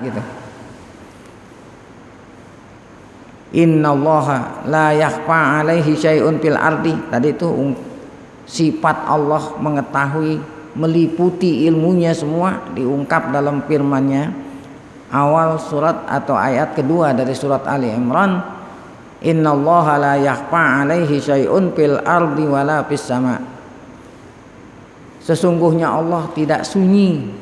gitu. Innallaha la yakhfa 'alaihi syai'un fil ardi. Tadi itu sifat Allah mengetahui, meliputi ilmunya semua diungkap dalam firman-Nya awal surat atau ayat kedua dari surat Ali Imran. Innallaha la yakhfa 'alaihi syai'un fil ardi wala fis sama. Sesungguhnya Allah tidak sunyi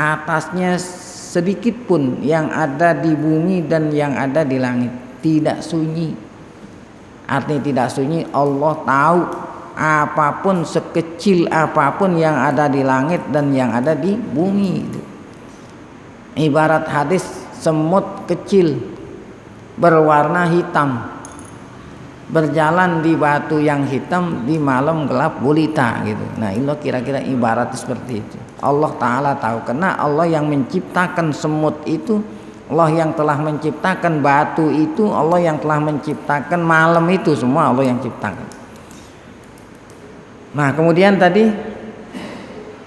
atasnya sedikit pun yang ada di bumi dan yang ada di langit. Tidak sunyi, artinya tidak sunyi. Allah tahu apapun, sekecil apapun yang ada di langit dan yang ada di bumi. Ibarat hadis semut kecil berwarna hitam berjalan di batu yang hitam di malam gelap gulita gitu. Nah, ini kira-kira ibarat seperti itu. Allah Ta'ala tahu, karena Allah yang menciptakan semut itu, Allah yang telah menciptakan batu itu, Allah yang telah menciptakan malam itu, semua Allah yang ciptakan. Nah, kemudian tadi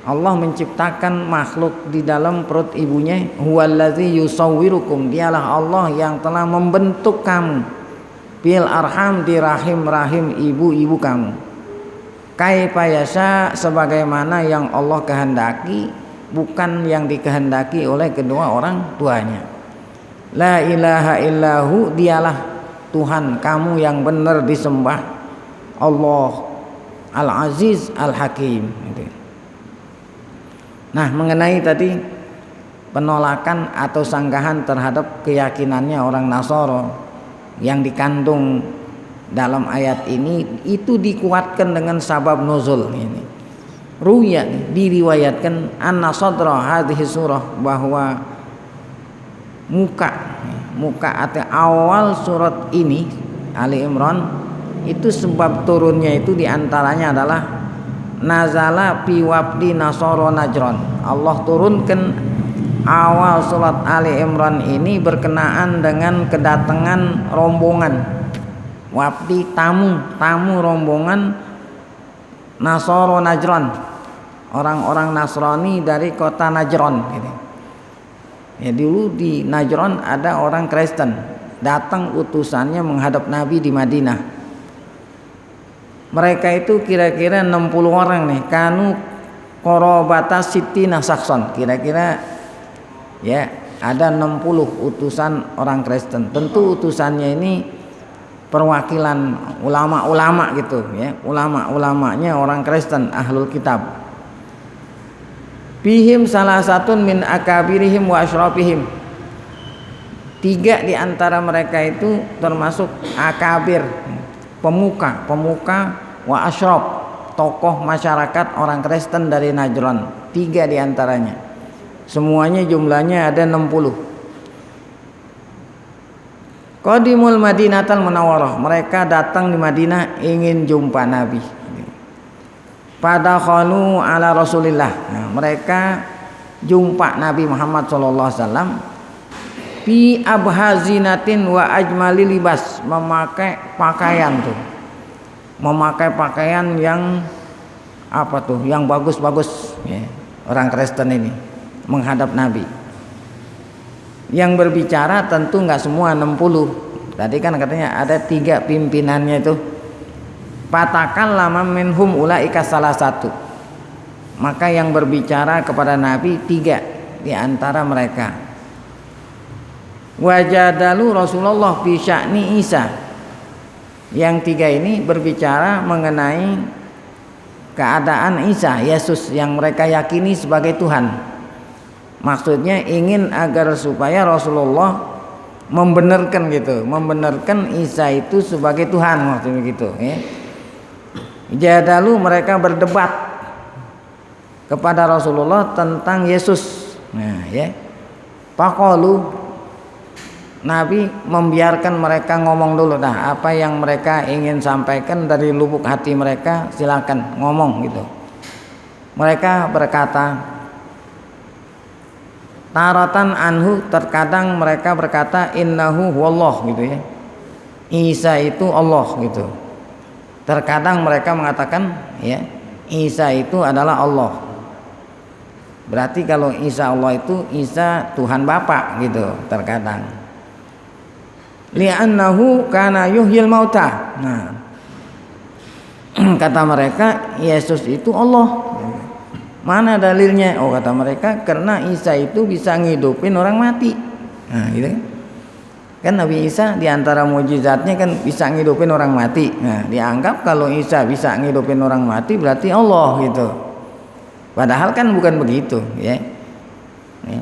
Allah menciptakan makhluk di dalam perut ibunya. Huwallazi yusawwirukum, dialah Allah yang telah membentuk kamu bil arham, di rahim-rahim ibu-ibu kamu. Kaifa yasha, sebagaimana yang Allah kehendaki, bukan yang dikehendaki oleh kedua orang tuanya. La ilaha illahu, dialah Tuhan kamu yang benar disembah, Allah Al-Aziz Al-Hakim. Nah, mengenai tadi penolakan atau sanggahan terhadap keyakinannya orang Nasara yang dikandung dalam ayat ini, itu dikuatkan dengan sabab nuzul ini. Ruya, diriwayatkan anna sadra hadhihi surah, bahwa muka atau awal surat ini Ali Imran itu sebab turunnya itu diantaranya adalah nazala fi wafdi Nasara Najran. Allah turunkan awal surat Ali Imran ini berkenaan dengan kedatangan rombongan wafdi, tamu rombongan Nasara Najran, orang-orang Nasrani dari kota Najran gitu. Ya, dulu di Najran ada orang Kristen, datang utusannya menghadap Nabi di Madinah. Mereka itu kira-kira 60 orang nih, kanu korobata sitina sakson, kira-kira ya ada 60 utusan orang Kristen. Tentu utusannya ini perwakilan ulama-ulama gitu ya, ulama-ulamanya orang Kristen ahlul kitab. Bihim salah satun min akabirihim wa asyrafihim. 3 di antara mereka itu termasuk akabir, pemuka wa asyraf, tokoh masyarakat orang Kristen dari Najran. 3 di antaranya. Semuanya jumlahnya ada 60. Qadimul Madinatal Munawwarah, mereka datang di Madinah ingin jumpa Nabi. Pada khalu ala Rasulillah, nah, mereka jumpa Nabi Muhammad SAW fi abhazinatin wa ajmali libas, memakai pakaian yang apa tuh, yang bagus-bagus ya. Orang Kristen ini menghadap Nabi. Yang berbicara tentu nggak semua 60. Tadi kan katanya ada 3 pimpinannya itu. Fatakallama minhum ulaika salah satu. Maka yang berbicara kepada Nabi 3 di antara mereka. Wajadalu Rasulullah fi sya'ni Isa. Yang 3 ini berbicara mengenai keadaan Isa, Yesus yang mereka yakini sebagai Tuhan. Maksudnya ingin agar supaya Rasulullah membenarkan gitu, membenarkan Isa itu sebagai Tuhan, maksudnya gitu ya. Jadalu, mereka berdebat kepada Rasulullah tentang Yesus. Nah, ya. Faqalu, Nabi membiarkan mereka ngomong dulu. Nah, apa yang mereka ingin sampaikan dari lubuk hati mereka, silakan ngomong gitu. Mereka berkata, taratan anhu, terkadang mereka berkata innahu wallah gitu ya. Isa itu Allah gitu. Terkadang mereka mengatakan ya, Isa itu adalah Allah. Berarti kalau Isa Allah itu Isa Tuhan Bapa gitu terkadang. Li'annahu kana yuhyil mauta. Nah, kata mereka Yesus itu Allah. Mana dalilnya? Oh, kata mereka karena Isa itu bisa ngidupin orang mati. Nah, gitu kan Nabi Isa diantara mukjizatnya kan bisa ngidupin orang mati. Nah, dianggap kalau Isa bisa ngidupin orang mati berarti Allah gitu. Padahal kan bukan begitu, ya.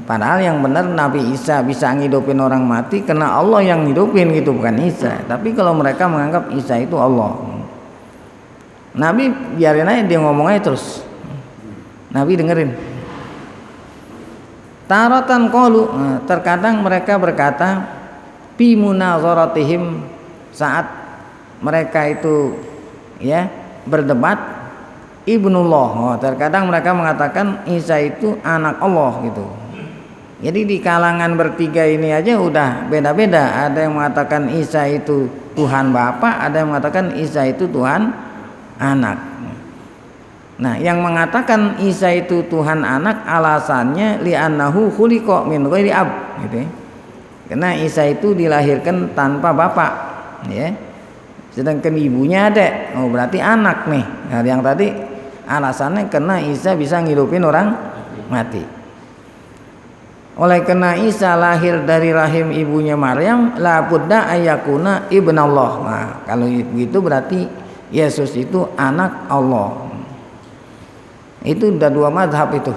Padahal yang benar Nabi Isa bisa ngidupin orang mati karena Allah yang ngidupin gitu, bukan Isa. Tapi kalau mereka menganggap Isa itu Allah, Nabi biarin aja dia ngomong aja terus. Nabi dengerin. Taratan qalu, terkadang mereka berkata fi munazaratihim, saat mereka itu ya berdebat, ibnullah. Terkadang mereka mengatakan Isa itu anak Allah gitu. Jadi di kalangan bertiga ini aja udah beda-beda. Ada yang mengatakan Isa itu Tuhan Bapa, ada yang mengatakan Isa itu Tuhan Anak. Nah, yang mengatakan Isa itu Tuhan Anak alasannya li'annahu khuliqa min ghairi ab gitu ya. Karena Isa itu dilahirkan tanpa bapak, ya. Sedangkan ibunya ada. Oh, berarti anak nih. Nah, yang tadi alasannya karena Isa bisa ngidupin orang mati. Oleh karena Isa lahir dari rahim ibunya Maryam, la budda ayakuna ibnallah. Nah, kalau begitu berarti Yesus itu anak Allah. Itu udah dua mazhab itu.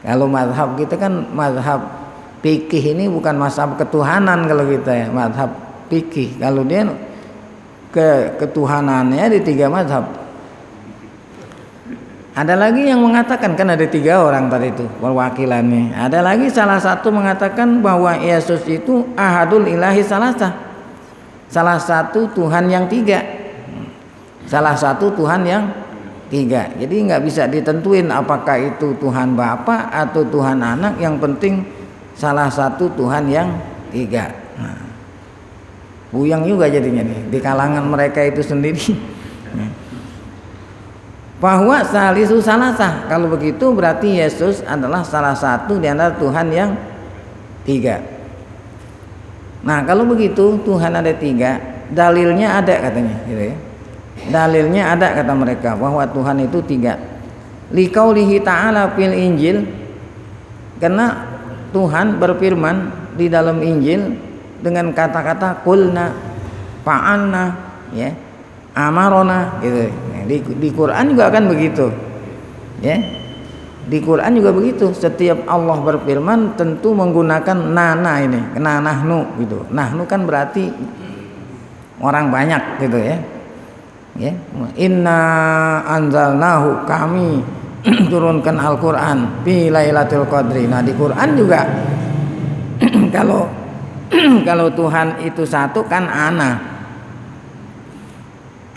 Kalau mazhab kita kan mazhab fikih, ini bukan mazhab ketuhanan kalau kita ya, mazhab fikih. Kalau dia ketuhanannya di tiga mazhab. Ada lagi yang mengatakan, kan ada tiga orang tadi itu perwakilannya. Ada lagi salah satu mengatakan bahwa Yesus itu ahadul ilahi salasa, salah satu Tuhan yang tiga, salah satu Tuhan yang tiga. Jadi nggak bisa ditentuin apakah itu Tuhan Bapa atau Tuhan Anak, yang penting salah satu Tuhan yang tiga. Nah, buyang juga jadinya nih di kalangan mereka itu sendiri. Bahwa salisu salasa, kalau begitu berarti Yesus adalah salah satu di antara Tuhan yang tiga. Nah, kalau begitu Tuhan ada tiga, dalilnya ada katanya gitu ya. Dalilnya ada kata mereka bahwa Tuhan itu tiga. Liqaulihi ta'ala fil Injil, karena Tuhan berfirman di dalam Injil dengan kata-kata qulna, fa'alna, ya, amarona gitu. Di Quran juga akan begitu. Ya. Di Quran juga begitu. Setiap Allah berfirman tentu menggunakan nana ini, nahnu gitu. Nahnu kan berarti orang banyak gitu ya. Ya, inna anzalnahu, kami turunkan Al-Qur'an fi Lailatul Qadri. Nah, di Quran juga kalau Tuhan itu satu kan ana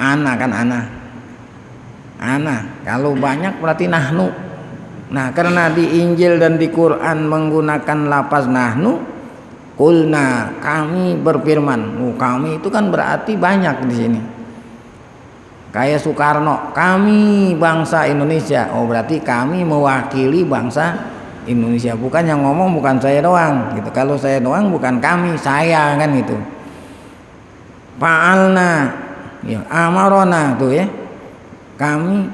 kan ana. Kalau banyak berarti nahnu. Nah, karena di Injil dan di Quran menggunakan lafaz nahnu, qulna, kami berfirman. Kami itu kan berarti banyak di sini. Kayak Soekarno, kami bangsa Indonesia. Oh, berarti kami mewakili bangsa Indonesia. Bukan yang ngomong bukan saya doang gitu. Kalau saya doang bukan kami, saya kan gitu. Fa'alna, ya, amarona tuh ya. Kami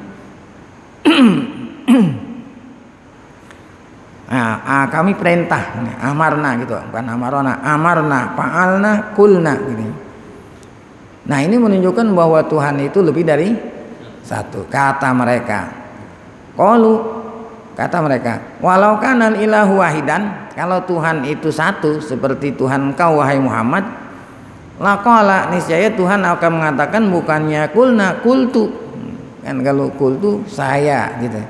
kami perintah, amarna gitu, bukan amarona, amarna, fa'alna, kulna gitu. Nah, ini menunjukkan bahwa Tuhan itu lebih dari satu. Kata mereka, qalu, kata mereka, walau kanal ilahu wahidan, kalau Tuhan itu satu seperti Tuhan kau wahai Muhammad, laqala, niscaya Tuhan akan mengatakan bukannya kulna, kultu. Kan kalau kultu saya gitu.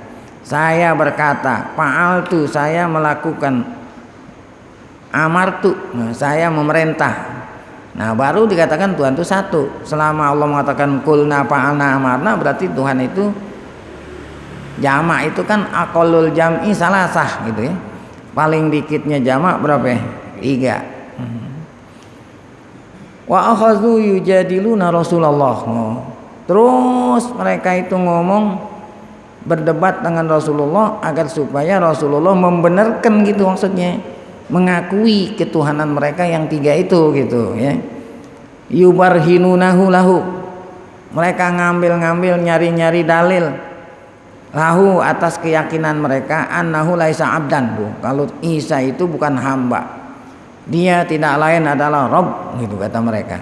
Saya berkata, fa'altu, saya melakukan, amartu, saya memerintah. Nah, baru dikatakan Tuhan itu satu. Selama Allah mengatakan kulna fa'alna amarna, berarti Tuhan itu jamak, itu kan aqallul jam'i salasah gitu ya. Paling dikitnya jamak berapa? 3. Wa akhadhu yujadiluna Rasulullah. Terus mereka itu ngomong berdebat dengan Rasulullah agar supaya Rasulullah membenarkan gitu, maksudnya mengakui ketuhanan mereka yang tiga itu gitu ya. Yubarhinunahu lahu, mereka ngambil-ngambil nyari-nyari dalil lahu atas keyakinan mereka annahu laisa abdan, kalau Isa itu bukan hamba, dia tidak lain adalah Rabb gitu kata mereka.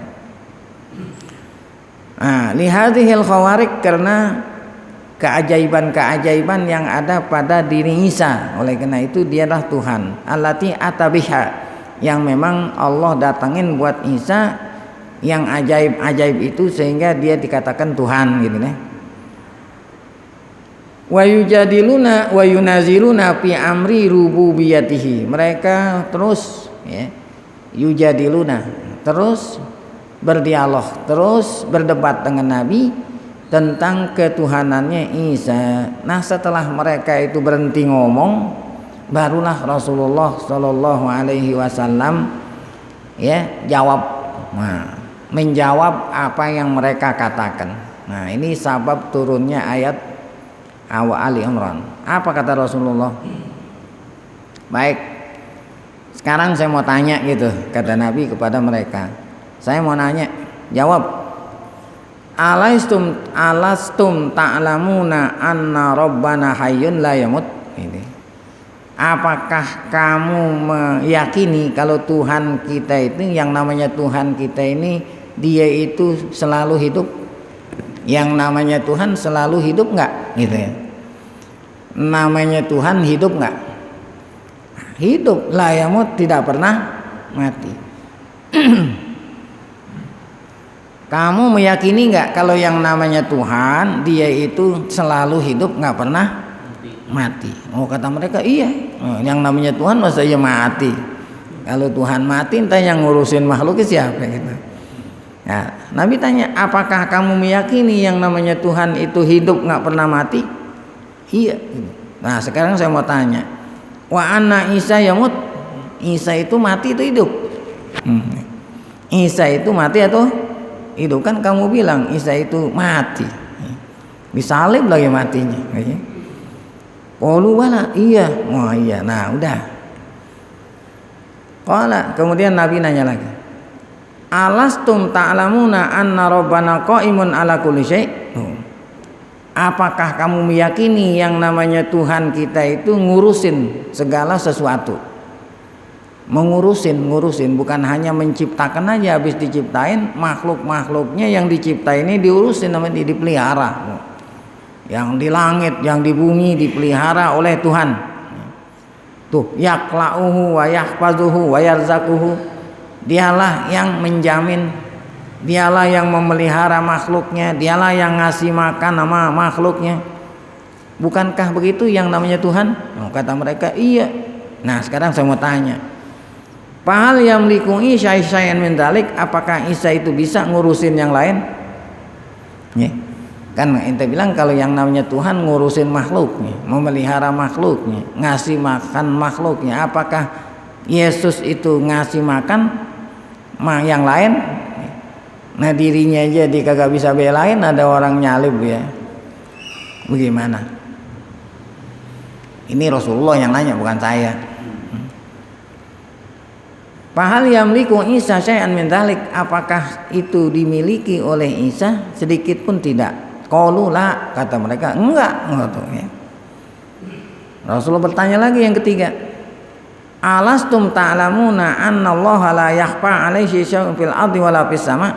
Lihadhil khawarik, karena keajaiban-keajaiban yang ada pada diri Isa, oleh karena itu dialah Tuhan. Allati atabiha, yang memang Allah datangin buat Isa yang ajaib-ajaib itu sehingga dia dikatakan Tuhan gitu ya. Wa yujadiluna wa yunaziluna fi amri rububiyatihi, mereka terus ya, yujadiluna, terus berdialog, terus berdebat dengan Nabi tentang ketuhanannya Isa. Nah setelah mereka itu berhenti ngomong, barulah Rasulullah Shallallahu Alaihi Wasallam ya jawab, menjawab apa yang mereka katakan. Nah ini sabab turunnya ayat Ali Imran. Apa kata Rasulullah? Baik, sekarang saya mau tanya gitu, kata Nabi kepada mereka. Saya mau nanya, jawab. Alastum ta'lamuna anna rabbana hayyun la yamut. Ini. Apakah kamu meyakini kalau Tuhan kita itu, yang namanya Tuhan kita ini, dia itu selalu hidup? Yang namanya Tuhan selalu hidup enggak? Gitu ya. Namanya Tuhan hidup enggak? Hidup, la yamut, tidak pernah mati. Kamu meyakini nggak kalau yang namanya Tuhan dia itu selalu hidup, nggak pernah mati? Oh kata mereka iya, yang namanya Tuhan masa iya mati? Kalau Tuhan mati entah yang ngurusin makhluknya siapa gitu. Nah, Nabi tanya, apakah kamu meyakini yang namanya Tuhan itu hidup nggak pernah mati? Iya. Nah sekarang saya mau tanya, wa anna Isa yamut, Isa itu mati itu hidup? Isa itu mati atau itu kan kamu bilang Isa itu mati, disalib lagi matinya. Qalu wala, iya, oh iya. Nah udah. Qala, kemudian Nabi nanya lagi, alastum ta'lamuna anna rabbana qa'imun ala kulli syai'. Apakah kamu meyakini yang namanya Tuhan kita itu ngurusin segala sesuatu? Ngurusin bukan hanya menciptakan aja, habis diciptain makhluk-makhluknya yang dicipta ini diurusin, namanya dipelihara. Yang di langit, yang di bumi dipelihara oleh Tuhan. Tuh, yakla'uhu wa yahfazuhu wa yarzaquhu. Dialah yang menjamin, dialah yang memelihara makhluknya, dialah yang ngasih makan sama makhluknya. Bukankah begitu yang namanya Tuhan? Oh, kata mereka iya. Nah sekarang saya mau tanya, Fahal yamliku Isa syai'an min dzalik, apakah Isa itu bisa ngurusin yang lain? Ya. Kan ente bilang kalau yang namanya Tuhan ngurusin makhluknya, memelihara makhluknya, ngasih makan makhluknya. Apakah Yesus itu ngasih makan yang lain? Nah dirinya aja dia kagak bisa belain, ada orang nyalib ya. Bagaimana? Ini Rasulullah yang nanya, bukan saya. Fahal yamliku Isa syai'an min dzalik, apakah itu dimiliki oleh Isa? Sedikit pun tidak. Qalu la, kata mereka enggak ya. Rasulullah bertanya lagi yang ketiga, alastum ta'lamuna anna Allah la yakhfa 'alaihi syai'un fil ardi wala fis sama?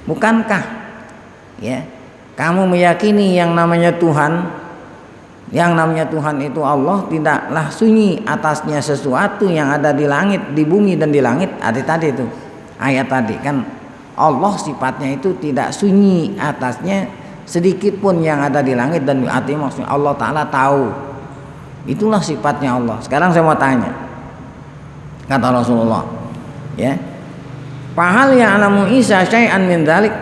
Bukankah ya kamu meyakini yang namanya Tuhan, yang namanya Tuhan itu Allah, tidaklah sunyi atasnya sesuatu yang ada di langit, di bumi dan di langit. Ada tadi itu ayat tadi kan, Allah sifatnya itu tidak sunyi atasnya sedikit pun yang ada di langit dan di hati. Maksudnya Allah Ta'ala tahu, itulah sifatnya Allah. Sekarang saya mau tanya, kata Rasulullah ya, fahal ya'lamu Isa syai'an min dzalik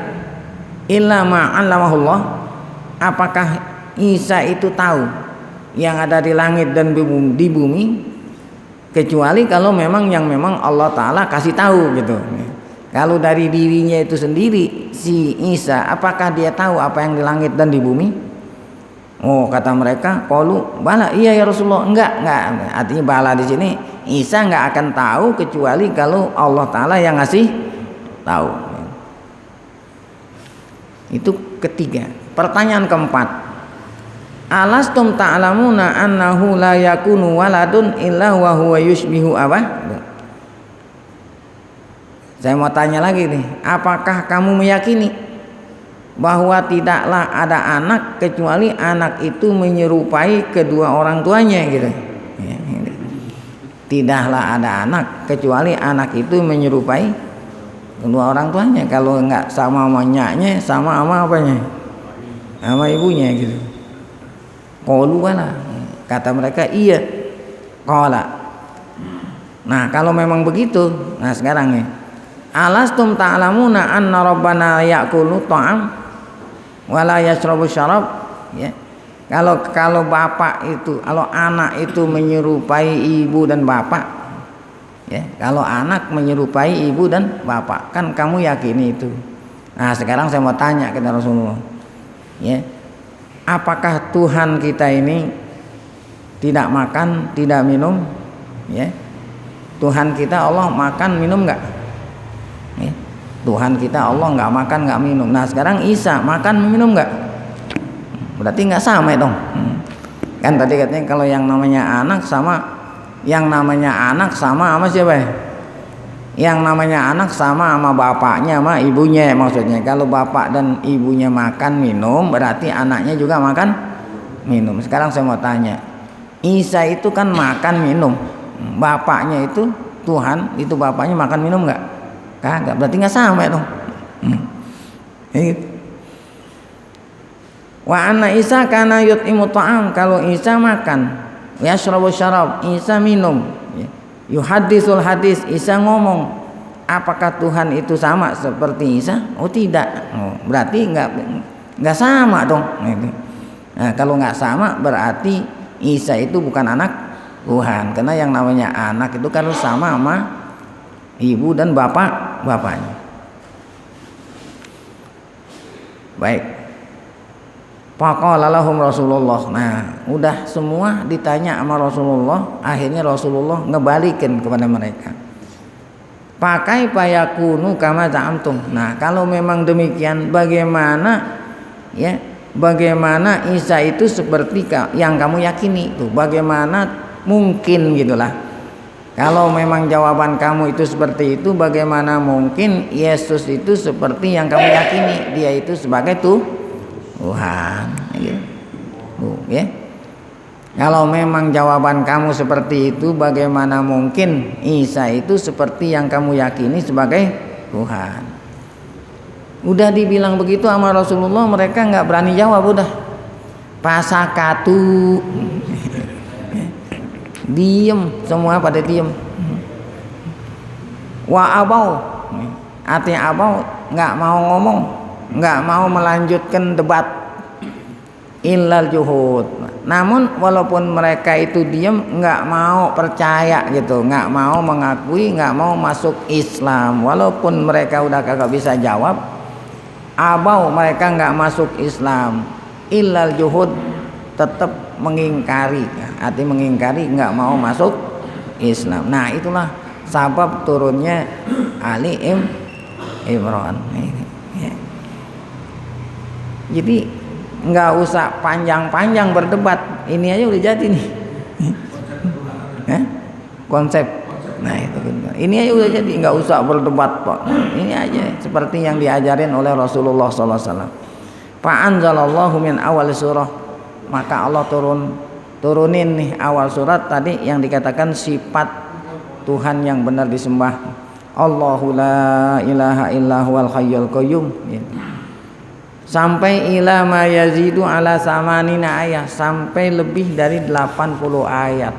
illa ma 'allamahullah, apakah Isa itu tahu yang ada di langit dan di bumi kecuali kalau memang yang memang Allah Ta'ala kasih tahu gitu. Kalau dari dirinya itu sendiri si Isa, apakah dia tahu apa yang di langit dan di bumi? Oh, kata mereka, qalu bala, iya ya Rasulullah. Enggak. Artinya bala di sini Isa enggak akan tahu kecuali kalau Allah Ta'ala yang ngasih tahu. Itu ketiga. Pertanyaan keempat, alastum ta'lamuna annahu la yakunu waladun illa wa huwa yushbihu apa? Saya mau tanya lagi nih, apakah kamu meyakini bahwa tidaklah ada anak kecuali anak itu menyerupai kedua orang tuanya gitu? Tidaklah ada anak kecuali anak itu menyerupai kedua orang tuanya. Kalau enggak sama nyaknya, sama apanya? Sama ibunya gitu. Qalu bala, kata mereka iya. Qala. Nah, kalau memang begitu, nah sekarang nih, alastum ta'lamuna anna rabbana ya'kulu ta'am wa la yashrabu syarab, ya. Kalau bapak itu, kalau anak itu menyerupai ibu dan bapak, ya, kalau anak menyerupai ibu dan bapak, kan kamu yakini itu. Nah, sekarang saya mau tanya kepada Rasulullah, ya, apakah Tuhan kita ini tidak makan, tidak minum, ya? Tuhan kita Allah makan minum enggak? Ya. Tuhan kita Allah enggak makan enggak minum. Nah, sekarang Isa makan minum enggak? Berarti enggak sama dong. Kan tadi katanya kalau yang namanya anak sama sama siapa ya? Yang namanya anak sama bapaknya sama ibunya maksudnya. Kalau bapak dan ibunya makan minum berarti anaknya juga makan minum. Sekarang saya mau tanya, Isa itu kan makan minum, bapaknya itu Tuhan itu bapaknya makan minum enggak? Kagak, berarti enggak sama dong. Wa anna Isa kana yut'imu ta'am, kalau Isa makan, yashrabu syarab, Isa minum, yuhaddisul hadis, Isa ngomong. Apakah Tuhan itu sama seperti Isa? Oh tidak. Oh, berarti enggak sama dong. Nah, kalau enggak sama berarti Isa itu bukan anak Tuhan, karena yang namanya anak itu kan harus sama ibu dan bapaknya. Baik. Faqala lahum Rasulullah. Nah, udah semua ditanya sama Rasulullah, akhirnya Rasulullah ngebalikin kepada mereka. Pakai payakunu kama za'amtum. Nah, kalau memang demikian, bagaimana Isa itu seperti yang kamu yakini? Tuh, bagaimana mungkin gitulah. Kalau memang jawaban kamu itu seperti itu, bagaimana mungkin Yesus itu seperti yang kamu yakini? Dia itu sebagai Tuhan, gitu. Ya. Kalau memang jawaban kamu seperti itu, bagaimana mungkin Isa itu seperti yang kamu yakini sebagai Tuhan? Udah dibilang begitu sama Rasulullah, mereka nggak berani jawab, udah pasakatu, diem, semua pada diem. Wa abau, artinya abau, nggak mau ngomong, nggak mau melanjutkan debat. Illal juhud. Namun walaupun mereka itu diam, nggak mau percaya gitu, nggak mau mengakui, nggak mau masuk Islam. Walaupun mereka udah kagak bisa jawab, abau, mereka nggak masuk Islam. Illal juhud, tetap mengingkari, arti mengingkari, nggak mau masuk Islam. Nah, itulah sabab turunnya Ali Imran. Jadi nggak usah panjang-panjang berdebat, ini aja udah jadi nih. Konsep. Nah, itu ini aja udah jadi, nggak usah berdebat Pak. Ini aja seperti yang diajarin oleh Rasulullah SAW. Fa'anzalallahu min awal surah, maka Allah turunin nih awal surat tadi yang dikatakan sifat Tuhan yang benar disembah. Allahu la ilaha illa huwal hayyul qayyum. Sampai ila ma yazidu ala samanina ayat, sampai lebih dari 80 ayat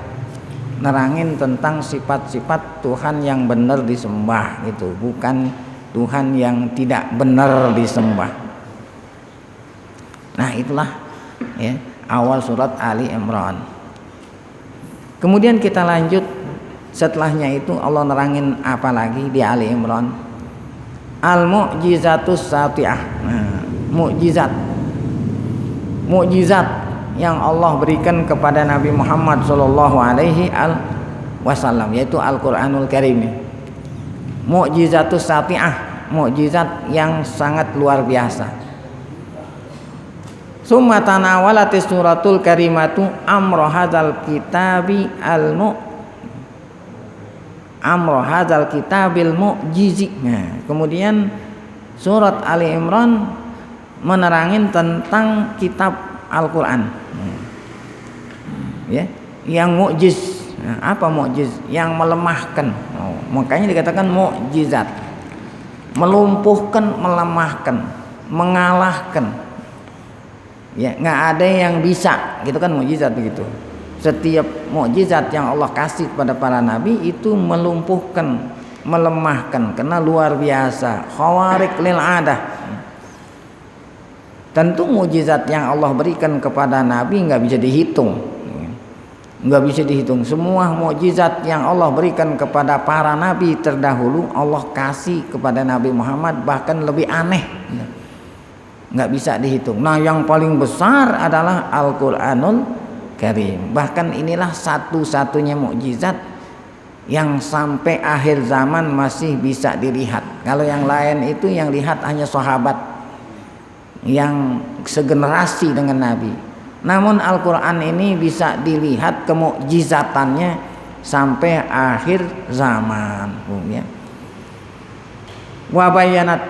nerangin tentang sifat-sifat Tuhan yang benar disembah, itu bukan Tuhan yang tidak benar disembah. Nah, itulah ya awal surat Ali Imran. Kemudian kita lanjut, setelahnya itu Allah nerangin apa lagi di Ali Imran? Al-mu'jizatus sati'ah. Nah, mukjizat yang Allah berikan kepada Nabi Muhammad sallallahu alaihi wasallam, yaitu Al-Qur'anul Karim. Mu'jizatus sati'ah, mukjizat yang sangat luar biasa. Summa tanawalatis suratul karimatu amra hadzal kitabi amra hadzal kitabil mu'jizi. Nah, kemudian surat Ali Imran menerangin tentang kitab Al-Qur'an. Ya, yang mukjiz. Nah, apa mukjiz? Yang melemahkan. Makanya dikatakan mukjizat. Melumpuhkan, melemahkan, mengalahkan. Ya, nggak ada yang bisa, gitu kan mukjizat begitu. Setiap mukjizat yang Allah kasih kepada para nabi itu melumpuhkan, melemahkan, karena luar biasa, khawariq lil adah. Tentu mukjizat yang Allah berikan kepada nabi nggak bisa dihitung. Nggak bisa dihitung. Semua mukjizat yang Allah berikan kepada para nabi terdahulu Allah kasih kepada Nabi Muhammad, bahkan lebih aneh, nggak bisa dihitung. Nah, yang paling besar adalah Al-Qur'anul Karim. Bahkan inilah satu-satunya mukjizat yang sampai akhir zaman masih bisa dilihat. Kalau yang lain itu yang lihat hanya sahabat yang segenerasi dengan Nabi. Namun Al-Quran ini bisa dilihat kemukjizatannya sampai akhir zaman. Ya. Wabayanat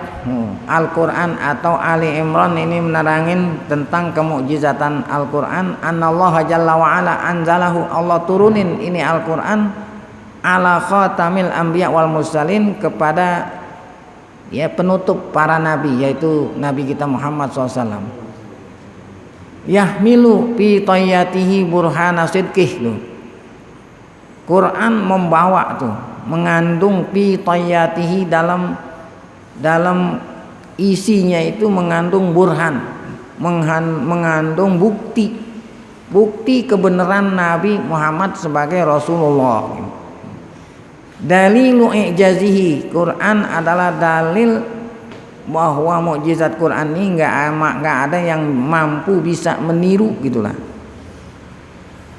Al-Quran atau Ali Imran ini menerangin tentang kemukjizatan Al-Quran. Anallaha jalla wa'ala anzalahu, Allah turunin ini Al-Quran ala khatamil anbiya wal mursalin, kepada ya penutup para nabi, yaitu Nabi kita Muhammad SAW. Yahmilu fi tayyatihi burhana sidqih. Quran membawa tuh, mengandung fi tayyatihi, dalam isinya itu mengandung burhan, mengandung bukti kebenaran Nabi Muhammad sebagai Rasulullah. Dalilu i'jazihi, Quran adalah dalil bahwa mukjizat Quran ini nggak ada yang mampu bisa meniru, gitulah.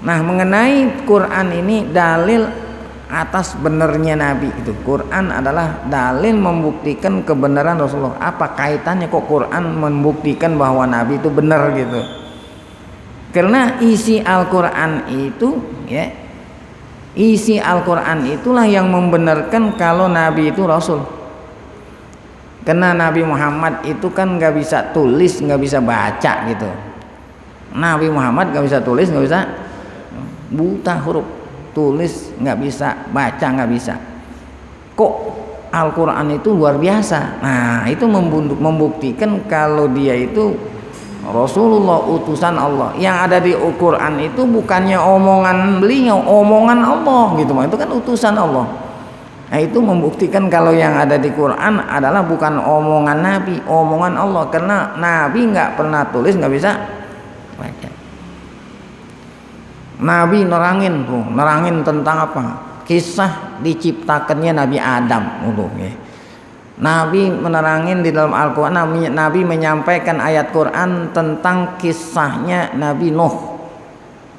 Nah, mengenai Quran ini dalil atas benernya Nabi itu. Quran adalah dalil membuktikan kebenaran Rasulullah. Apa kaitannya kok Quran membuktikan bahwa Nabi itu benar gitu? Karena isi Al-Quran itu, ya, isi Al-Quran itulah yang membenarkan kalau Nabi itu Rasul. Karena Nabi Muhammad itu kan nggak bisa tulis, nggak bisa baca gitu. Nabi Muhammad nggak bisa tulis, nggak bisa, buta huruf, tulis nggak bisa, baca nggak bisa. Kok Al-Quran itu luar biasa? Nah, itu membuktikan kalau dia itu Rasulullah, utusan Allah. Yang ada di Al-Quran itu bukannya omongan beliau, omongan Allah gitu. Itu kan utusan Allah. Nah, itu membuktikan kalau yang ada di Quran adalah bukan omongan Nabi, omongan Allah. Karena Nabi nggak pernah tulis, nggak bisa baca. Nabi nerangin tentang apa? Kisah diciptakannya Nabi Adam. Ya. Nabi menerangin di dalam Al-Quran, Nabi menyampaikan ayat Quran tentang kisahnya Nabi Nuh,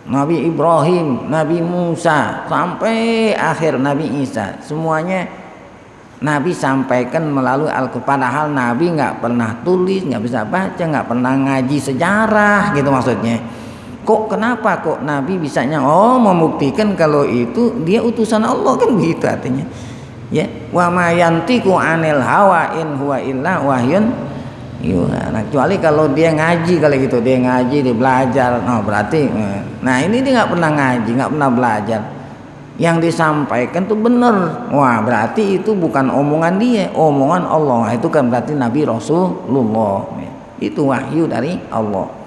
Nabi Ibrahim, Nabi Musa, sampai akhir Nabi Isa. Semuanya Nabi sampaikan melalui Al-Quran. Padahal Nabi nggak pernah tulis, nggak bisa baca, nggak pernah ngaji sejarah gitu maksudnya. Kenapa kok Nabi bisanya membuktikan kalau itu dia utusan Allah, kan begitu artinya. Ya, wa ma yantiqu 'anil hawa in huwa illa wahyun. Nah, kecuali kalau dia ngaji, kali gitu, dia ngaji, dia belajar, berarti, nah ini dia nggak pernah ngaji, nggak pernah belajar, yang disampaikan tuh benar, wah berarti itu bukan omongan dia, omongan Allah. Nah, itu kan berarti Nabi Rasulullah, itu wahyu dari Allah.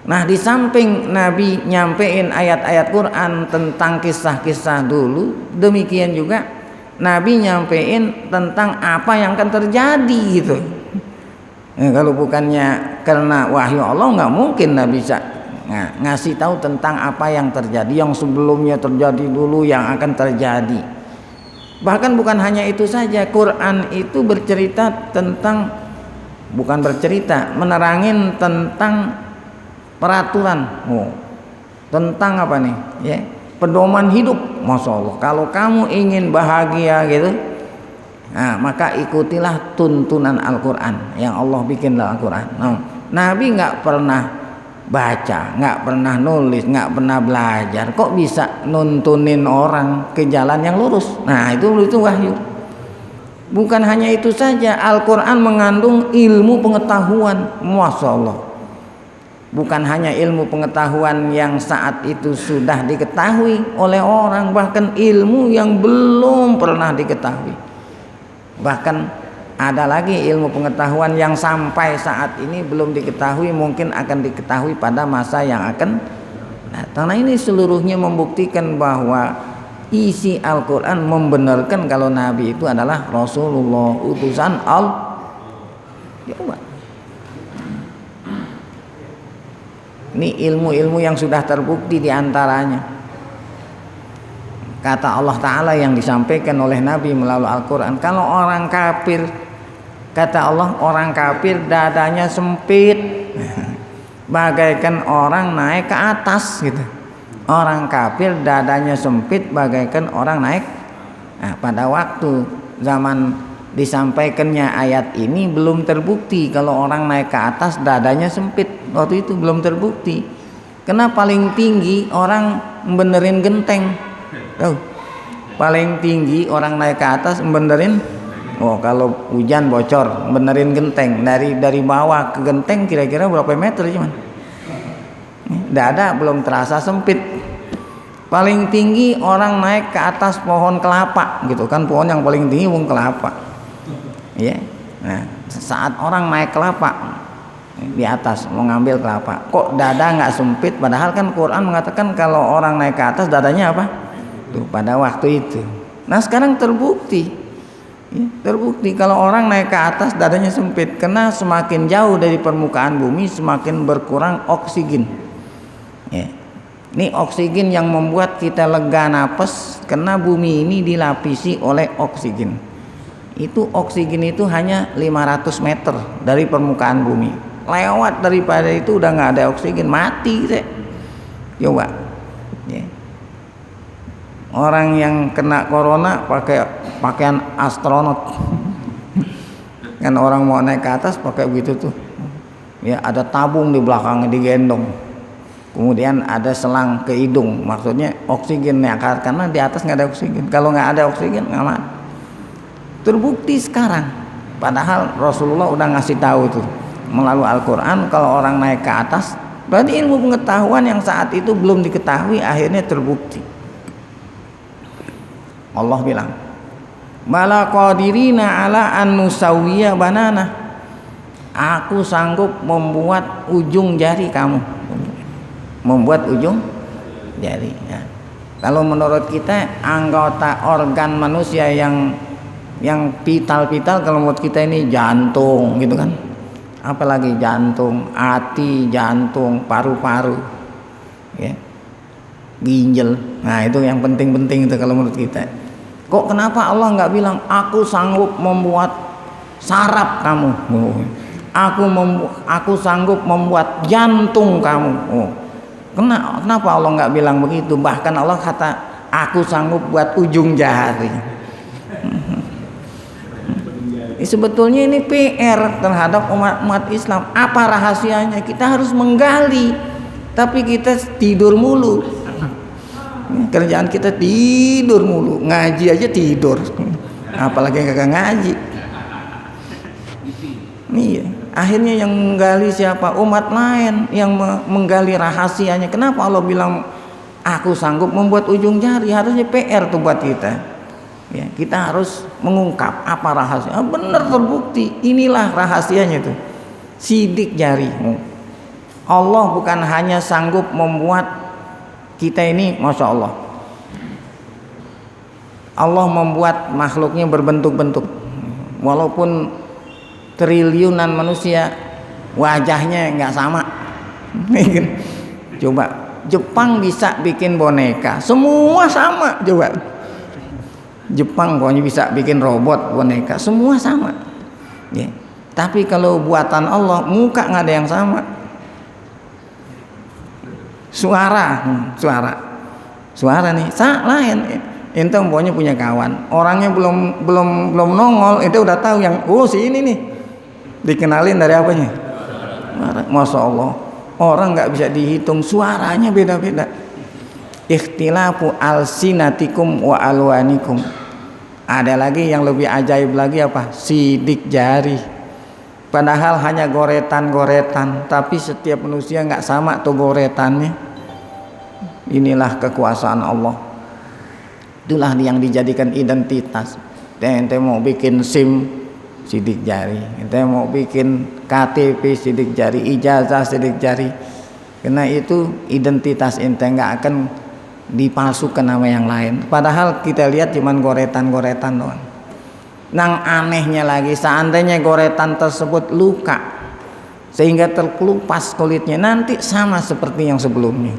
Nah, di samping Nabi nyampein ayat-ayat Quran tentang kisah-kisah dulu, demikian juga Nabi nyampein tentang apa yang akan terjadi gitu. Kalau bukannya karena wahyu Allah, nggak mungkin Nabi bisa ngasih tahu tentang apa yang terjadi, yang sebelumnya terjadi dulu, yang akan terjadi. Bahkan bukan hanya itu saja, Quran itu bercerita tentang, bukan bercerita, menerangin tentang peraturan. Tentang apa nih? Ya, pedoman hidup. Masya Allah. Kalau kamu ingin bahagia gitu, nah, maka ikutilah tuntunan Al-Quran yang Allah bikin dalam Al-Quran. Nabi nggak pernah baca, nggak pernah nulis, nggak pernah belajar, kok bisa nuntunin orang ke jalan yang lurus? Nah, itu wahyu. Bukan hanya itu saja, Al-Quran mengandung ilmu pengetahuan. Masya Allah. Bukan hanya ilmu pengetahuan yang saat itu sudah diketahui oleh orang, bahkan ilmu yang belum pernah diketahui. Bahkan ada lagi ilmu pengetahuan yang sampai saat ini belum diketahui, mungkin akan diketahui pada masa yang akan datang. Nah, ini seluruhnya membuktikan bahwa isi Al-Quran membenarkan kalau Nabi itu adalah Rasulullah, utusan Allah. Ini ilmu-ilmu yang sudah terbukti diantaranya. Kata Allah Ta'ala yang disampaikan oleh Nabi melalui Al-Quran, kalau orang kafir, kata Allah, orang kafir dadanya sempit bagaikan orang naik ke atas gitu. Orang kafir dadanya sempit bagaikan orang naik. Nah, pada waktu zaman disampaikannya ayat ini belum terbukti kalau orang naik ke atas dadanya sempit. Waktu itu belum terbukti. Karena paling tinggi orang benerin genteng. Paling tinggi orang naik ke atas benerin. Kalau hujan bocor benerin genteng. Dari bawah ke genteng kira-kira berapa meter cuman. Dada belum terasa sempit. Paling tinggi orang naik ke atas pohon kelapa gitu kan, pohon yang paling tinggi pohon kelapa. Ya. Nah, saat orang naik kelapa di atas mau ngambil kelapa, kok dada nggak sempit? Padahal kan Quran mengatakan kalau orang naik ke atas dadanya apa? Tuh, pada waktu itu. Nah, sekarang terbukti, ya, terbukti kalau orang naik ke atas dadanya sempit, karena semakin jauh dari permukaan bumi semakin berkurang oksigen. Ya. Ini oksigen yang membuat kita lega napas, karena bumi ini dilapisi oleh oksigen. Itu oksigen itu hanya 500 meter dari permukaan bumi. Lewat daripada itu udah nggak ada oksigen, mati deh. Coba, ya. Orang yang kena corona pakai pakaian astronot, kan orang mau naik ke atas pakai begitu tuh. Ya, ada tabung di belakangnya digendong. Kemudian ada selang ke hidung, maksudnya oksigen ya, karena di atas nggak ada oksigen. Kalau nggak ada oksigen nggak mati. Terbukti sekarang. Padahal Rasulullah udah ngasih tahu tuh melalui Al-Quran kalau orang naik ke atas, berarti ilmu pengetahuan yang saat itu belum diketahui akhirnya terbukti. Allah bilang, "Bala qadirina ala an nusawwiya banana." Aku sanggup membuat ujung jari kamu. Membuat ujung jari. Ya. Kalau menurut kita anggota organ manusia yang vital kalau menurut kita ini jantung gitu kan. Apalagi jantung, hati, jantung, paru-paru, ya, ginjal. Nah, itu yang penting-penting itu kalau menurut kita. Kok kenapa Allah nggak bilang aku sanggup membuat saraf kamu? Aku sanggup membuat jantung kamu. Kenapa Allah nggak bilang begitu? Bahkan Allah kata aku sanggup buat ujung jari. Sebetulnya ini PR terhadap umat Islam. Apa rahasianya? Kita harus menggali, tapi kita tidur mulu. Kerjaan kita tidur mulu, ngaji aja tidur, apalagi kagak ngaji. Nih, akhirnya yang menggali siapa? Umat lain yang menggali rahasianya. Kenapa Allah bilang aku sanggup membuat ujung jari? Harusnya PR tuh buat kita. Ya, kita harus mengungkap apa rahasia. Benar terbukti, inilah rahasianya tuh. Sidik jari. Allah bukan hanya sanggup membuat kita ini, masya Allah. Allah membuat makhluknya berbentuk-bentuk. Walaupun triliunan manusia, wajahnya nggak sama. Coba Jepang bisa bikin boneka, semua sama. Coba Jepang pokoknya bisa bikin robot, boneka, semua sama. Ya. Tapi kalau buatan Allah, muka nggak ada yang sama. suara nih lain. Ente umpamanya punya kawan, orangnya belum nongol, ente udah tahu yang si ini nih, dikenalin dari apanya? Masya Allah, orang nggak bisa dihitung, suaranya beda-beda. Ikhtilafu alsinatikum wa alwanikum. Ada lagi yang lebih ajaib lagi apa? Sidik jari. Padahal hanya goretan-goretan, tapi setiap manusia nggak sama tuh goretannya. Inilah kekuasaan Allah. Itulah yang dijadikan identitas. Ente mau bikin SIM, sidik jari. Ente mau bikin KTP, sidik jari. Ijazah, sidik jari. Karena itu identitas ente, nggak akan dipalsukan nama yang lain. Padahal kita lihat cuman goretan-goretan doang. Nang anehnya lagi, seandainya goretan tersebut luka sehingga terkelupas kulitnya, nanti sama seperti yang sebelumnya.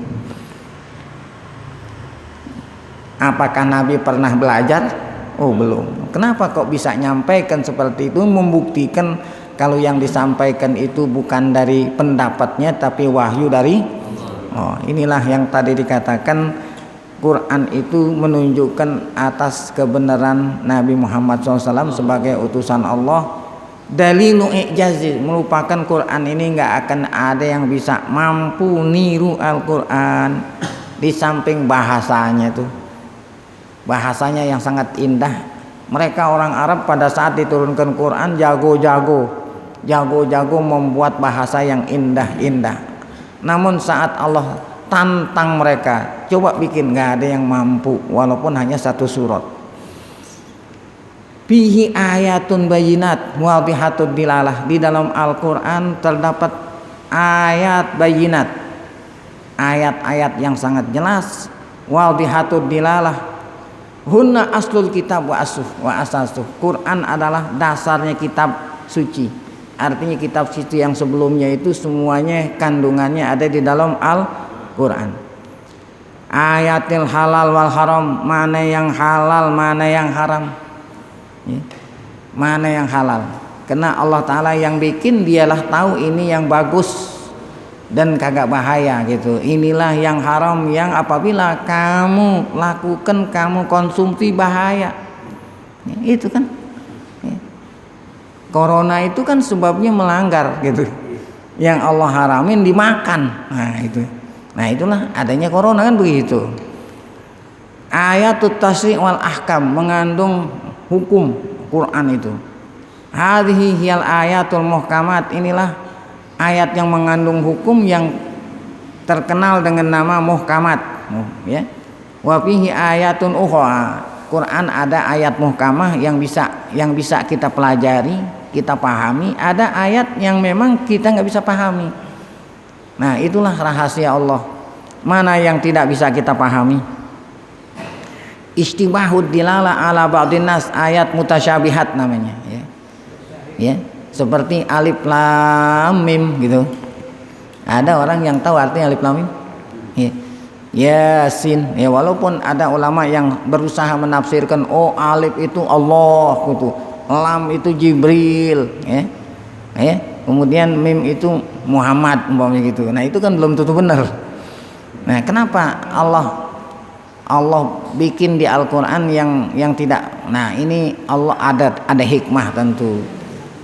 Apakah Nabi pernah belajar? Oh belum. Kenapa kok bisa nyampaikan seperti itu? Membuktikan kalau yang disampaikan itu bukan dari pendapatnya tapi wahyu dari inilah yang tadi dikatakan Quran itu menunjukkan atas kebenaran Nabi Muhammad SAW sebagai utusan Allah. Dalilu i'jazi, merupakan Quran ini nggak akan ada yang bisa mampu niru Al-Quran. Di samping bahasanya tuh, bahasanya yang sangat indah. Mereka orang Arab pada saat diturunkan Quran jago-jago membuat bahasa yang indah-indah. Namun saat Allah tantang mereka, coba bikin, nggak ada yang mampu walaupun hanya satu surat. Fihi ayatun bayinat wadhihatud dilalah. Di dalam Al-Quran terdapat ayat bayinat, ayat-ayat yang sangat jelas. Wadhihatud dilalah hunna aslul kitab wa asasuh. Quran adalah dasarnya kitab suci. Artinya kitab suci yang sebelumnya itu semuanya kandungannya ada di dalam Al-Quran. Ayatil halal wal haram, mana yang halal mana yang haram, mana yang halal. Karena Allah Ta'ala yang bikin, dialah tahu ini yang bagus dan kagak bahaya gitu. Inilah yang haram yang apabila kamu lakukan, kamu konsumsi bahaya. Itu kan Corona itu kan sebabnya melanggar gitu. Yang Allah haramin dimakan. Nah itulah adanya corona kan begitu. Ayatut tasri' wal ahkam, mengandung hukum Quran itu. Hadhihi hiyal ayatul muhkamat, inilah ayat yang mengandung hukum yang terkenal dengan nama muhkamat, ya. Wa fihi ayatun ukhra. Quran ada ayat muhkamah yang bisa kita pelajari, kita pahami. Ada ayat yang memang kita nggak bisa pahami. Nah itulah rahasia Allah. Mana yang tidak bisa kita pahami? Istibahud dilala ala ba'din nas, ayat mutasyabihat namanya, ya. Seperti alif lam mim gitu. Ada orang yang tahu artinya alif lam mim? Yasin. Ya walaupun ada ulama yang berusaha menafsirkan alif itu Allah gitu. Lam itu Jibril, ya. Kemudian mim itu Muhammad umpamanya gitu. Nah, itu kan belum tentu benar. Nah, kenapa Allah bikin di Al-Qur'an yang tidak. Nah, ini Allah ada hikmah tentu.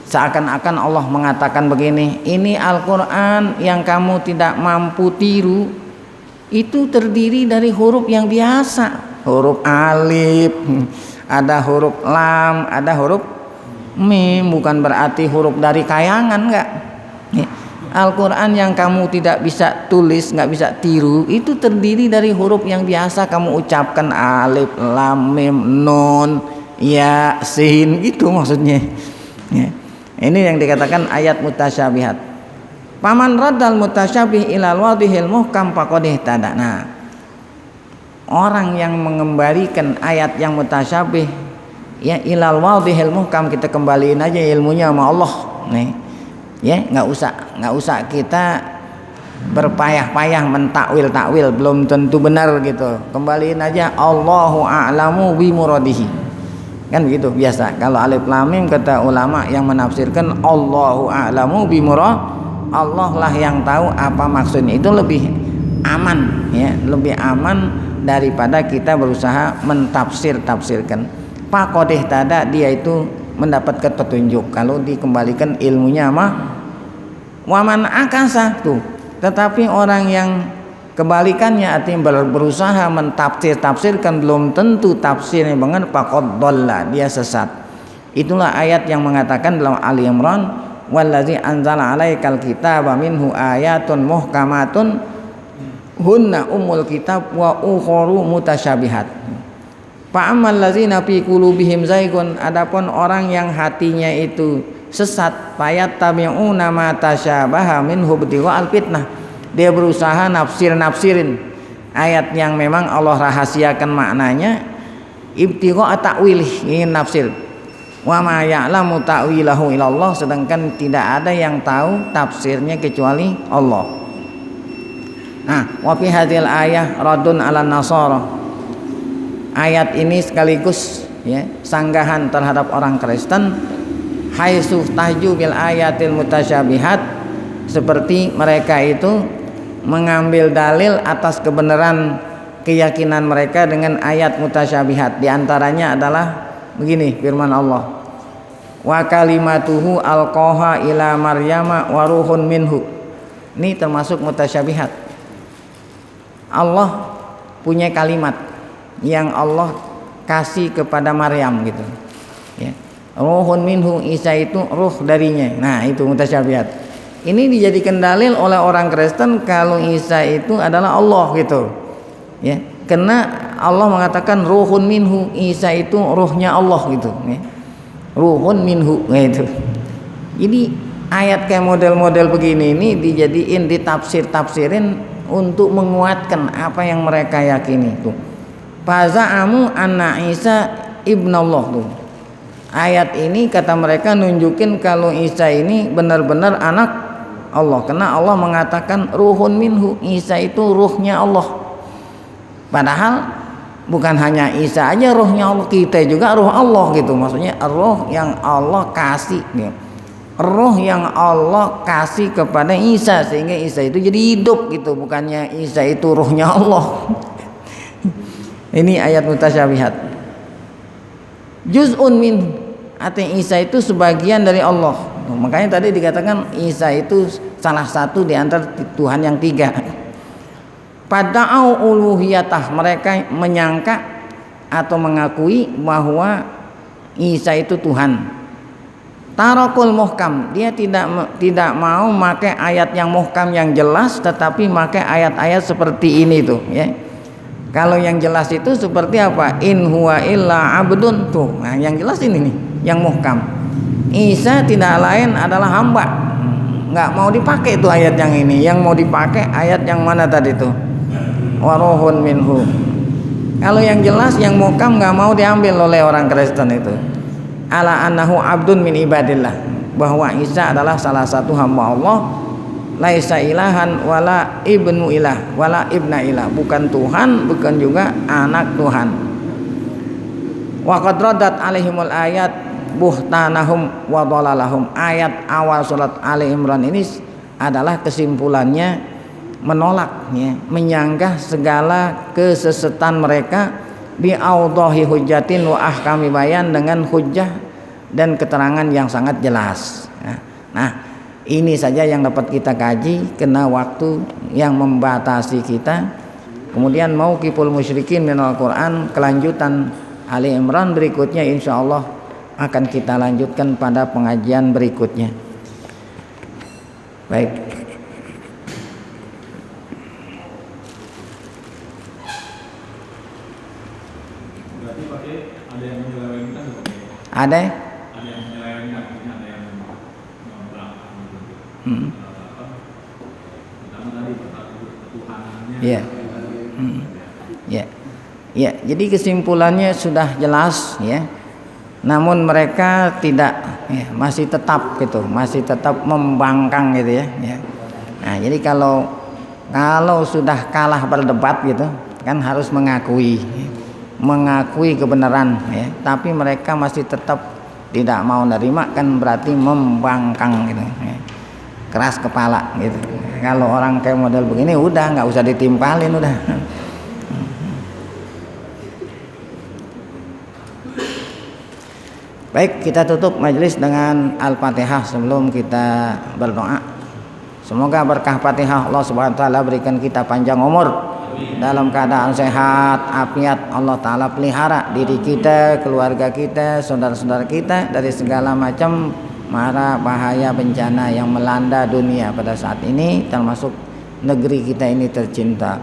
Seakan-akan Allah mengatakan begini, ini Al-Quran yang kamu tidak mampu tiru, itu terdiri dari huruf yang biasa. Huruf alif, ada huruf lam, ada huruf mim, bukan berarti huruf dari kayangan, enggak. Al-Quran yang kamu tidak bisa tulis, nggak bisa tiru, itu terdiri dari huruf yang biasa kamu ucapkan, alif, lam, mim, nun, ya, sin, itu maksudnya. Ini yang dikatakan ayat mutasyabihat. Paman radal mutasyabih ilal wadihil muhkam faqad ihtada. Nah, orang yang mengembalikan ayat yang mutasyabih ya ilal wadihil muhkam, kita kembaliin aja ilmunya sama Allah nih. Ya, nggak usah kita berpayah-payah mentakwil belum tentu benar gitu. Kembaliin aja Allahu a'lamu bi muradihi. Kan gitu biasa. Kalau alif lam mim kata ulama yang menafsirkan Allahu a'lamu bi murad, Allah lah yang tahu apa maksudnya. Itu lebih aman ya, lebih aman daripada kita berusaha mentafsirkan. Faqad ihtada, dia itu mendapatkan petunjuk kalau dikembalikan ilmunya mah. Waman akasa tuh, tetapi orang yang kebalikannya artinya berusaha mentafsirkan belum tentu tafsirnya banget, faqad dhalla, dia sesat. Itulah ayat yang mengatakan dalam Ali Imran, wallazi anzala 'alaikal kitaba minhu ayatun muhkamatun hunna ummul kitab wa ukharu mutasyabihat. Fa ammal ladzina fi qulubihim zaigun, adapun orang yang hatinya itu sesat, fayattabi'una ma tasyabaha minhu ibtigha'al fitnah, dia berusaha nafsirin ayat yang memang Allah rahasiakan maknanya, ibtigha' ta'wilih, ingin nafsir. Wa ma ya'lamu ta'wilahu illallah, sedangkan tidak ada yang tahu tafsirnya kecuali Allah. Nah, wa fi hadzal ayah radun 'ala nasara. Ayat ini sekaligus ya sanggahan terhadap orang Kristen, haitsu tahju bil ayatil mutasyabihat, seperti mereka itu mengambil dalil atas kebenaran keyakinan mereka dengan ayat mutasyabihat. Di antaranya adalah begini firman Allah, wa kalimatuhu alqaha ila maryama wa ruhun minhu. Ini termasuk mutasyabihat. Allah punya kalimat yang Allah kasih kepada Maryam gitu ya. Ruhun minhu, Isa itu ruh darinya. Nah, itu mutasyabihat. Ini dijadikan dalil oleh orang Kristen kalau Isa itu adalah Allah gitu. Ya, karena Allah mengatakan ruhun minhu, Isa itu ruhnya Allah gitu ya. Ruhun minhu gitu. Jadi ayat kayak model-model begini ini dijadiin ditafsirin untuk menguatkan apa yang mereka yakini tuh. Faza'amu anna Isa ibnallah tuh. Ayat ini kata mereka nunjukin kalau Isa ini benar-benar anak Allah, karena Allah mengatakan ruhun minhu, Isa itu ruhnya Allah. Padahal bukan hanya Isa aja ruhnya Allah, kita juga ruh Allah gitu. Maksudnya ruh yang Allah kasih gitu. Ruh yang Allah kasih kepada Isa sehingga Isa itu jadi hidup gitu, bukannya Isa itu ruhnya Allah. Ini ayat mutasyabihat. Juz'un min, artinya Isa itu sebagian dari Allah. Makanya tadi dikatakan Isa itu salah satu di antara Tuhan yang tiga. Pada'au uluhiyatah, mereka menyangka atau mengakui bahwa Isa itu Tuhan. Tarakul muhkam, dia tidak mau pakai ayat yang muhkam yang jelas, tetapi pakai ayat-ayat seperti ini tuh ya. Kalau yang jelas itu seperti apa? In huwa illa abdun tuh. Nah, yang jelas ini nih, yang muhkam. Isa tidak lain adalah hamba. Nggak mau dipakai tuh ayat yang ini. Yang mau dipakai ayat yang mana tadi tuh? Wa ruhun minhu. Kalau yang jelas yang muhkam nggak mau diambil oleh orang Kristen itu. Ala annahu abdun min ibadillah, bahwa Isa adalah salah satu hamba Allah. Laisa ilahan wala ibnu ilah wala ibna ilah, bukan Tuhan bukan juga anak Tuhan. Wa qad raddat alaihimul ayat buhtanahum wa dhalalahum. Ayat awal surat Ali Imran ini adalah kesimpulannya menolak ya, menyanggah segala kesesetan mereka bi audahi hujjatin wa ahkami bayan, dengan hujjah dan keterangan yang sangat jelas. Nah, ini saja yang dapat kita kaji karena waktu yang membatasi kita. Kemudian mauqiful musyrikin minal Quran, kelanjutan Ali Imran berikutnya insyaallah akan kita lanjutkan pada pengajian berikutnya. Baik. Berarti pakai ada yang menyelewengkan? Ada? Ada yang menyelewengkan, ada yang pertama tadi ketuhanannya. Iya. Ya. Ya, jadi kesimpulannya sudah jelas ya. Namun mereka tidak ya, masih tetap gitu, masih tetap membangkang gitu ya. Nah, jadi kalau sudah kalah berdebat gitu kan harus mengakui kebenaran ya, tapi mereka masih tetap tidak mau nerima, kan berarti membangkang gitu ya. keras kepala gitu. Kalau orang kayak model begini udah nggak usah ditimpalin udah. Baik, kita tutup majelis dengan Al-Fatihah sebelum kita berdoa. Semoga berkah Fatihah Allah Subhanahu wa taala berikan kita panjang umur dalam keadaan sehat, afiat. Allah taala pelihara diri kita, keluarga kita, saudara-saudara kita dari segala macam mara bahaya bencana yang melanda dunia pada saat ini, termasuk negeri kita ini tercinta.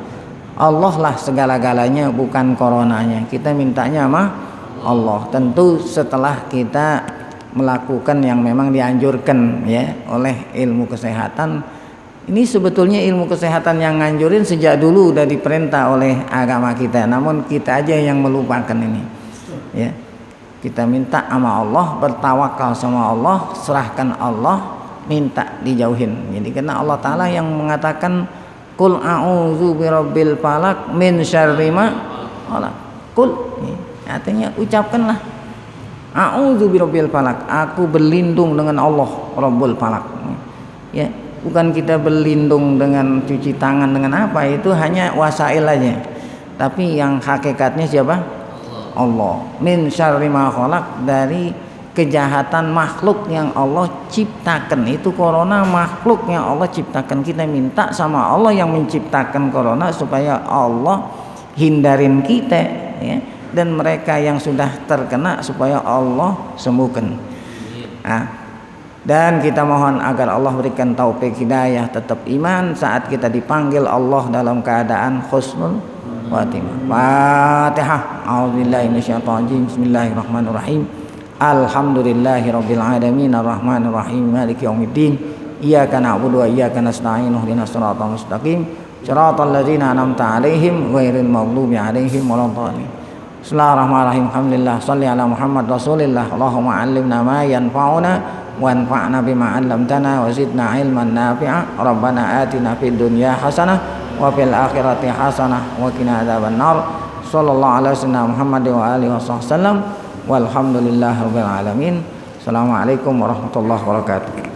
Allah lah segala-galanya, bukan coronanya. Kita mintanya sama Allah, tentu setelah kita melakukan yang memang dianjurkan ya oleh ilmu kesehatan. Ini sebetulnya ilmu kesehatan yang nganjurin sejak dulu udah diperintah oleh agama kita, namun kita aja yang melupakan ini ya. Kita minta sama Allah, bertawakal sama Allah, serahkan Allah, minta dijauhin. Jadi karena Allah Ta'ala yang mengatakan Qul a'udzu birabbil falaq min syarri ma khalaq. Qul artinya ucapkanlah a'udzu birabbil falaq, aku berlindung dengan Allah Rabbul Falaq. Ya, bukan kita berlindung dengan cuci tangan dengan apa, itu hanya wasail aja. Tapi yang hakikatnya siapa? Allah. Min syarri ma khalaq, dari kejahatan makhluk yang Allah ciptakan. Itu corona makhluk yang Allah ciptakan. Kita minta sama Allah yang menciptakan corona supaya Allah hindarin kita ya. Dan mereka yang sudah terkena supaya Allah sembuhkan. Nah, dan kita mohon agar Allah berikan taufik hidayah, tetap iman saat kita dipanggil Allah dalam keadaan husnul khatimah. Fatihah. A'udzubillahi minasyaitonir rajim. Bismillahirrahmanirrahim. Alhamdulillahirabbil alamin arrahmanir rahim maliki yaumiddin. Iyyaka na'budu wa iyyaka nasta'in ihdinas siratal mustaqim siratal ladzina an'amta 'alaihim ghairil maghdubi 'alaihim waladdallin. Bismillahirrahmanirrahim. Alhamdulillah shalli ala Muhammad Rasulillah. Allahumma 'allimna ma yanfa'una wanfa'na bima 'allamtana wa zidna 'ilman nafi'a. Rabbana atina fid dunya hasanah wa fil akhirati hasanah wa qina adzabannar. Sallallahu alaihi wasallam Muhammad wa alihi wasallam. Walhamdulillahirabbil alamin. Assalamualaikum warahmatullahi wabarakatuh.